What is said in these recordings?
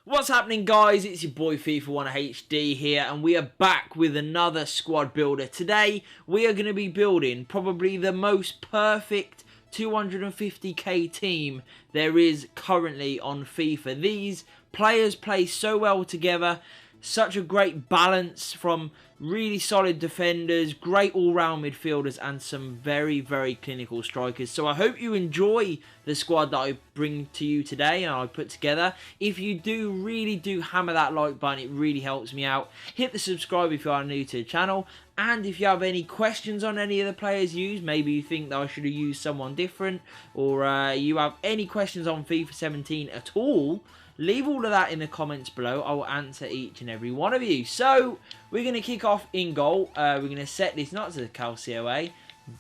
What's happening, guys? It's your boy FIFA 1 HD here, and we are back with another squad builder. Today we are going to be building probably the most perfect 250k team there is currently on FIFA. These players play so well together, such a great balance from really solid defenders, great all-round midfielders, and some very, very clinical strikers. So I hope you enjoy the squad that I bring to you today and I put together. If you do, really do hammer that like button. It really helps me out. Hit the subscribe if you are new to the channel. And if you have any questions on any of the players used, maybe you think that I should have used someone different, or you have any questions on FIFA 17 at all, leave all of that in the comments below. I will answer each and every one of you. So, we're going to kick off in goal. We're going to set this not to the Calcio,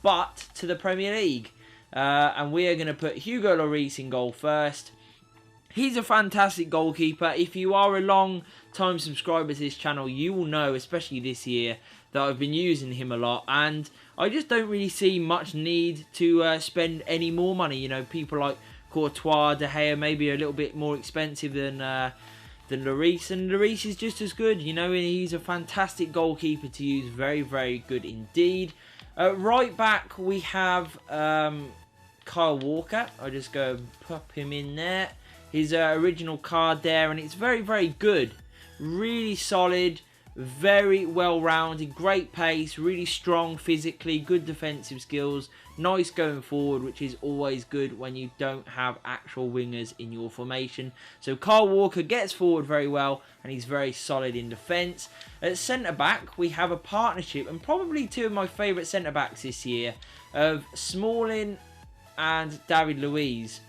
but to the Premier League. And we are going to put Hugo Reese in goal first. He's a fantastic goalkeeper. If you are a long-time subscriber to this channel, you will know, especially this year, that I've been using him a lot. And I just don't really see much need to spend any more money. You know, people like Courtois, De Gea, maybe a little bit more expensive than Luiz, and Luiz is just as good. You know, he's a fantastic goalkeeper to use, very, very good indeed. Right back, we have Kyle Walker. I'll just go and pop him in there. His original card there, and it's very, very good. Really solid, very well-rounded, great pace, really strong physically, good defensive skills, nice going forward, which is always good when you don't have actual wingers in your formation. So Kyle Walker gets forward very well, and he's very solid in defence. At centre-back, we have a partnership, and probably two of my favourite centre-backs this year, of Smalling and David Luiz.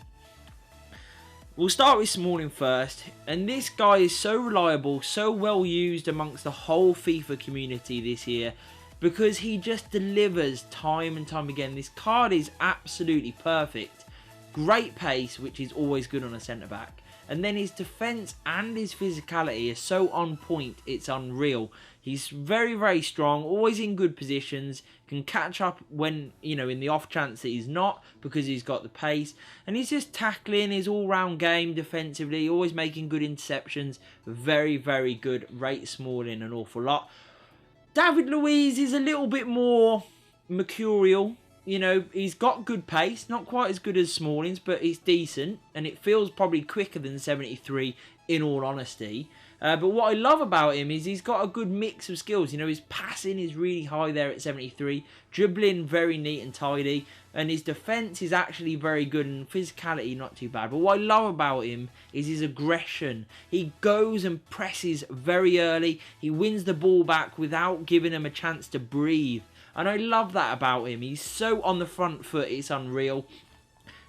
We'll start with Smalling first, and this guy is so reliable, so well used amongst the whole FIFA community this year, because he just delivers time and time again. This card is absolutely perfect. Great pace, which is always good on a centre-back. And then his defence and his physicality is so on point, it's unreal. He's very, very strong, always in good positions, can catch up when, you know, in the off chance that he's not, because he's got the pace. And he's just tackling his all-round game defensively, always making good interceptions. Very, very good. Rate Smalling an awful lot. David Luiz is a little bit more mercurial. You know, he's got good pace, not quite as good as Smalling's, but it's decent, and it feels probably quicker than 73 in all honesty. But what I love about him is he's got a good mix of skills. You know, his passing is really high there at 73, dribbling very neat and tidy, and his defence is actually very good, and physicality not too bad. But what I love about him is his aggression. He goes and presses very early. He wins the ball back without giving him a chance to breathe. And I love that about him. He's so on the front foot, it's unreal.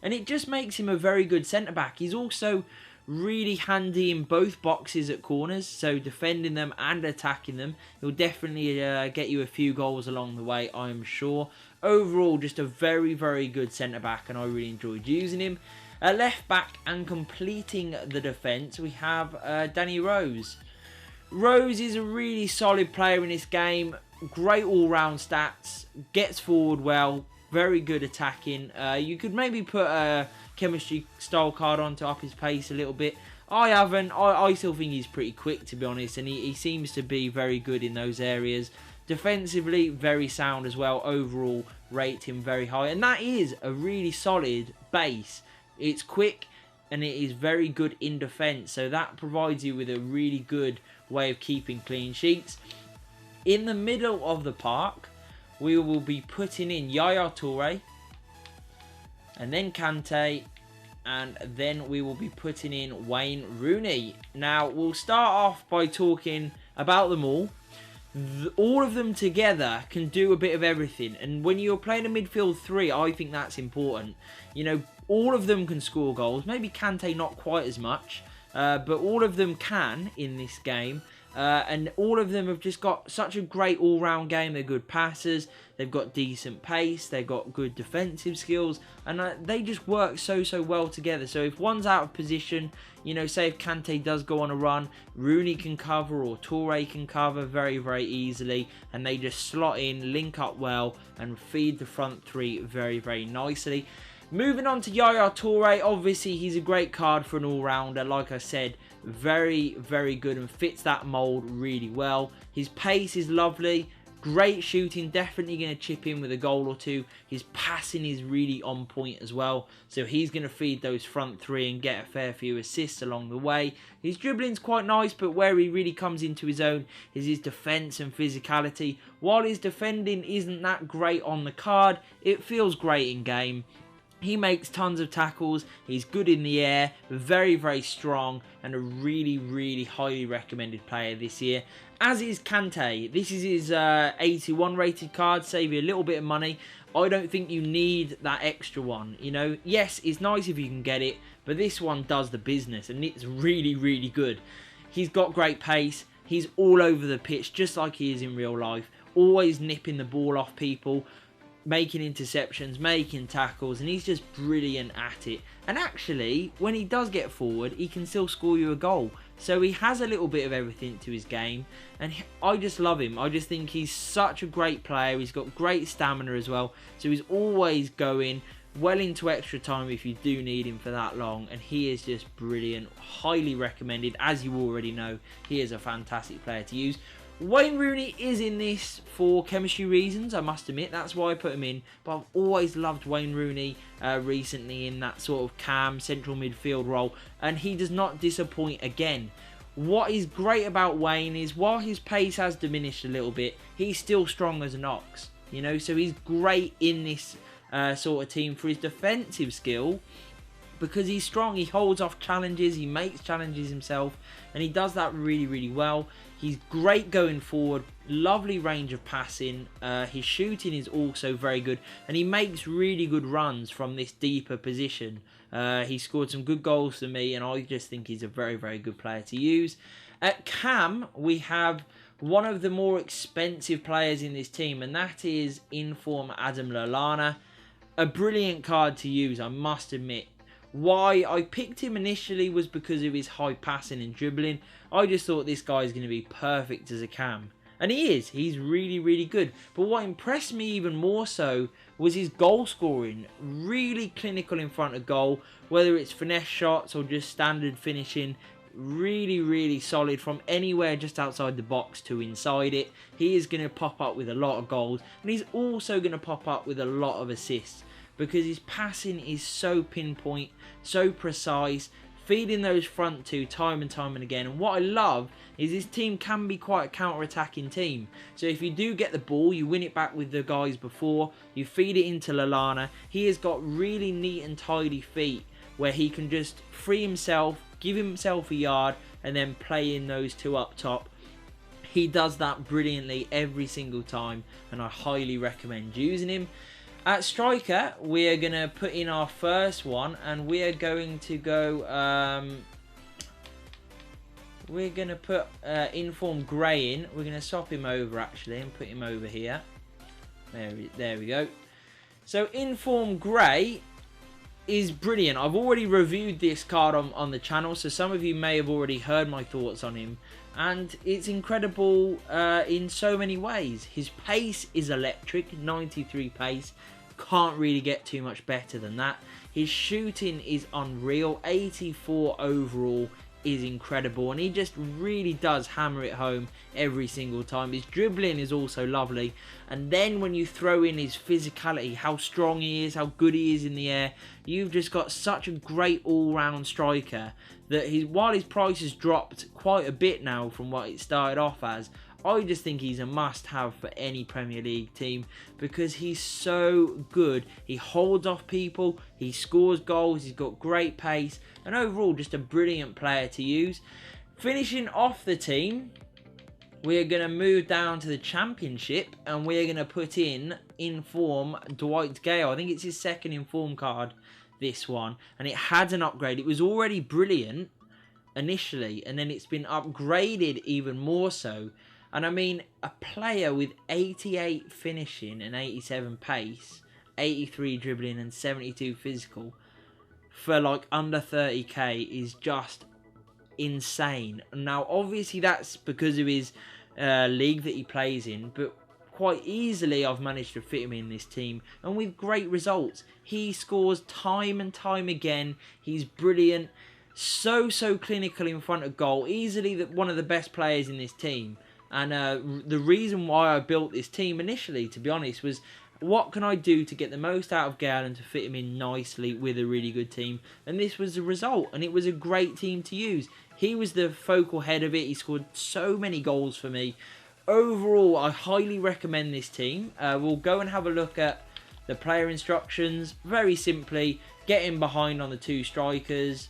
And it just makes him a very good centre-back. He's also really handy in both boxes at corners, so defending them and attacking them. He'll definitely get you a few goals along the way, I'm sure. Overall, just a very, very good centre-back, and I really enjoyed using him. At left-back and completing the defence, we have Danny Rose. Rose is a really solid player in this game. Great all-round stats, gets forward well, very good attacking. You could maybe put a chemistry style card on to up his pace a little bit. I haven't. I still think he's pretty quick, to be honest, and he seems to be very good in those areas. Defensively, very sound as well. Overall, rate him very high, and that is a really solid base. It's quick, and it is very good in defence, so that provides you with a really good way of keeping clean sheets. In the middle of the park, we will be putting in Yaya Toure, and then Kante, and then we will be putting in Wayne Rooney. Now, we'll start off by talking about them all. All of them together can do a bit of everything, and when you're playing a midfield three, I think that's important. You know, all of them can score goals. Maybe Kante not quite as much, but all of them can in this game. And all of them have just got such a great all-round game. They're good passers, they've got decent pace, they've got good defensive skills, and they just work so well together. So if one's out of position, you know, say if Kante does go on a run, Rooney can cover or Toure can cover very, very easily, and they just slot in, link up well, and feed the front three very, very nicely. Moving on to Yaya Toure, obviously he's a great card for an all-rounder. Like I said, Very, very good and fits that mould really well. His pace is lovely. Great shooting, definitely going to chip in with a goal or two. His passing is really on point as well. So he's going to feed those front three and get a fair few assists along the way. His dribbling's quite nice, but where he really comes into his own is his defence and physicality. While his defending isn't that great on the card, it feels great in game. He makes tons of tackles, he's good in the air, very, very strong, and a really, really highly recommended player this year. As is Kante. This is his 81 rated card, save you a little bit of money. I don't think you need that extra one, you know. Yes, it's nice if you can get it, but this one does the business, and it's really, really good. He's got great pace, he's all over the pitch, just like he is in real life, always nipping the ball off people, making interceptions, making tackles, and he's just brilliant at it. And actually, when he does get forward, he can still score you a goal. So he has a little bit of everything to his game, and I just love him. I just think he's such a great player. He's got great stamina as well, so he's always going well into extra time if you do need him for that long, and he is just brilliant. Highly recommended. As you already know, he is a fantastic player to use. Wayne Rooney is in this for chemistry reasons, I must admit. That's why I put him in. But I've always loved Wayne Rooney recently in that sort of cam, central midfield role. And he does not disappoint again. What is great about Wayne is while his pace has diminished a little bit, he's still strong as an ox. You know, so he's great in this sort of team for his defensive skill. Because he's strong, he holds off challenges, he makes challenges himself, and he does that really, really well. He's great going forward, lovely range of passing, his shooting is also very good, and he makes really good runs from this deeper position. He scored some good goals for me, and I just think he's a very, very good player to use. At cam, we have one of the more expensive players in this team, and that is in-form Adam Lallana. A brilliant card to use, I must admit. Why I picked him initially was because of his high passing and dribbling. I just thought this guy is going to be perfect as a cam. And he is. He's really, really good. But what impressed me even more so was his goal scoring. Really clinical in front of goal. Whether it's finesse shots or just standard finishing. Really, really solid from anywhere just outside the box to inside it. He is going to pop up with a lot of goals. And he's also going to pop up with a lot of assists. Because his passing is so pinpoint, so precise, feeding those front two time and time and again. And what I love is his team can be quite a counter-attacking team. So if you do get the ball, you win it back with the guys before, you feed it into Lallana. He has got really neat and tidy feet where he can just free himself, give himself a yard, and then play in those two up top. He does that brilliantly every single time, and I highly recommend using him. At striker, we are going to put in our first one, and we are going to go, we're going to put in-form Gray in. We're going to swap him over, actually, and put him over here. There we go. So, in-form Gray is brilliant. I've already reviewed this card on the channel, so some of you may have already heard my thoughts on him. And it's incredible in so many ways. His pace is electric, 93 pace. Can't really get too much better than that. His shooting is unreal. 84 overall is incredible. And he just really does hammer it home every single time. His dribbling is also lovely. And then when you throw in his physicality, how strong he is, how good he is in the air, you've just got such a great all-round striker that while his price has dropped quite a bit now from what it started off as, I just think he's a must-have for any Premier League team because he's so good. He holds off people, he scores goals, he's got great pace, and overall just a brilliant player to use. Finishing off the team, we're going to move down to the Championship, and we're going to put in form Dwight Gale. I think it's his second in-form card, this one, and it had an upgrade. It was already brilliant initially, and then it's been upgraded even more so. And I mean, a player with 88 finishing and 87 pace, 83 dribbling and 72 physical for like under 30k is just insane. Now, obviously that's because of his league that he plays in, but quite easily I've managed to fit him in this team, and with great results. He scores time and time again. He's brilliant. so clinical in front of goal, easily one of the best players in this team. And the reason why I built this team initially, to be honest, was what can I do to get the most out of Gayle and to fit him in nicely with a really good team. And this was the result, and it was a great team to use. He was the focal head of it. He scored so many goals for me. Overall, I highly recommend this team. We'll go and have a look at the player instructions. Very simply, get in behind on the 2 strikers.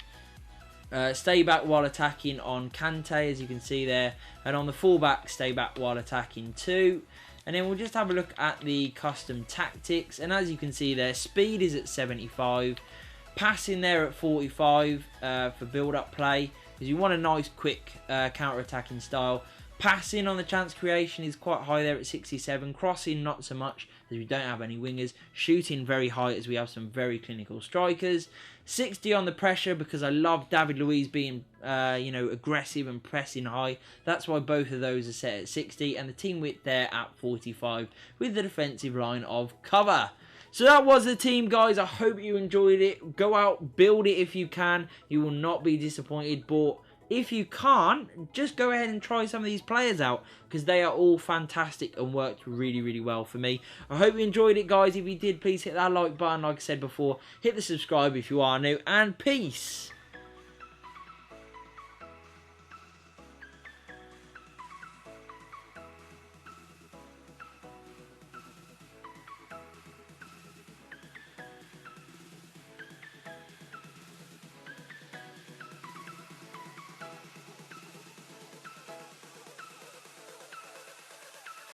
Stay back while attacking on Kante, as you can see there. And on the fullback, stay back while attacking too. And then we'll just have a look at the custom tactics. And as you can see there, speed is at 75. Passing there at 45 for build-up play, because you want a nice, quick counter-attacking style. Passing on the chance creation is quite high there at 67. Crossing, not so much, as we don't have any wingers. Shooting, very high, as we have some very clinical strikers. 60 on the pressure, because I love David Luiz being, you know, aggressive and pressing high. That's why both of those are set at 60. And the team width there at 45, with the defensive line of cover. So that was the team, guys. I hope you enjoyed it. Go out, build it if you can. You will not be disappointed. But if you can't, just go ahead and try some of these players out, because they are all fantastic and worked really well for me. I hope you enjoyed it, guys. If you did, please hit that like button. Like I said before, hit the subscribe if you are new, and peace.